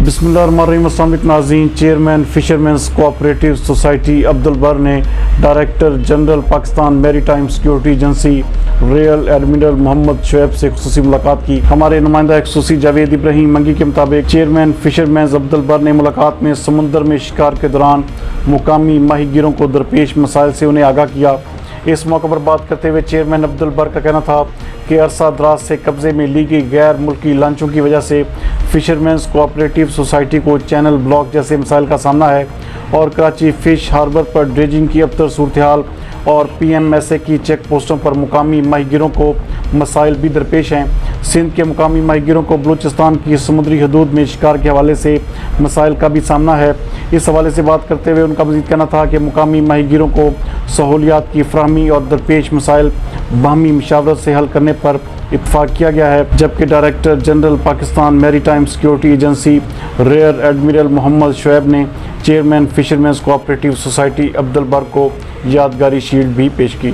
بسم اللہ الرحمن الرحیم۔ السلام علیکم ناظرین۔ چیئرمین فشرمینز کوآپریٹو سوسائٹی عبدالبر نے ڈائریکٹر جنرل پاکستان میری ٹائم سیکیورٹی ایجنسی ریئرایڈمرل محمد شعیب سے خصوصی ملاقات کی۔ ہمارے نمائندہ خصوصی جاوید ابراہیم منگی کے مطابق چیئرمین فشرمینزعبدالبر نے ملاقات میں سمندر میں شکار کے دوران مقامی ماہی گیروں کو درپیش مسائل سے انہیں آگاہ کیا۔ اس موقع پر بات کرتے ہوئے چیئرمین عبدالبر کا کہنا تھا کہ عرصہ دراز سے قبضے میں لی گئی غیر ملکی لانچوں کی وجہ سے فشرمینز کوآپریٹو سوسائٹی کو چینل بلاک جیسے مسائل کا سامنا ہے اور کراچی فش ہاربر پر ڈریجنگ کی ابتر صورتحال اور PMSA کی چیک پوسٹوں پر مقامی ماہی گیروں کو مسائل بھی درپیش ہیں۔ سندھ کے مقامی ماہی گیروں کو بلوچستان کی سمندری حدود میں شکار کے حوالے سے مسائل کا بھی سامنا ہے۔ اس حوالے سے بات کرتے ہوئے ان کا مزید کہنا تھا کہ مقامی ماہی گیروں کو سہولیات کی فراہمی اور درپیش مسائل باہمی مشاورت سے حل کرنے پر اتفاق کیا گیا ہے، جبکہ ڈائریکٹر جنرل پاکستان میری ٹائم سیکیورٹی ایجنسی ریئرایڈمرل محمد شعیب نے چیئرمین فشرمینز کوآپریٹو سوسائٹی عبدالبر کو یادگاری شیلڈ بھی پیش کی۔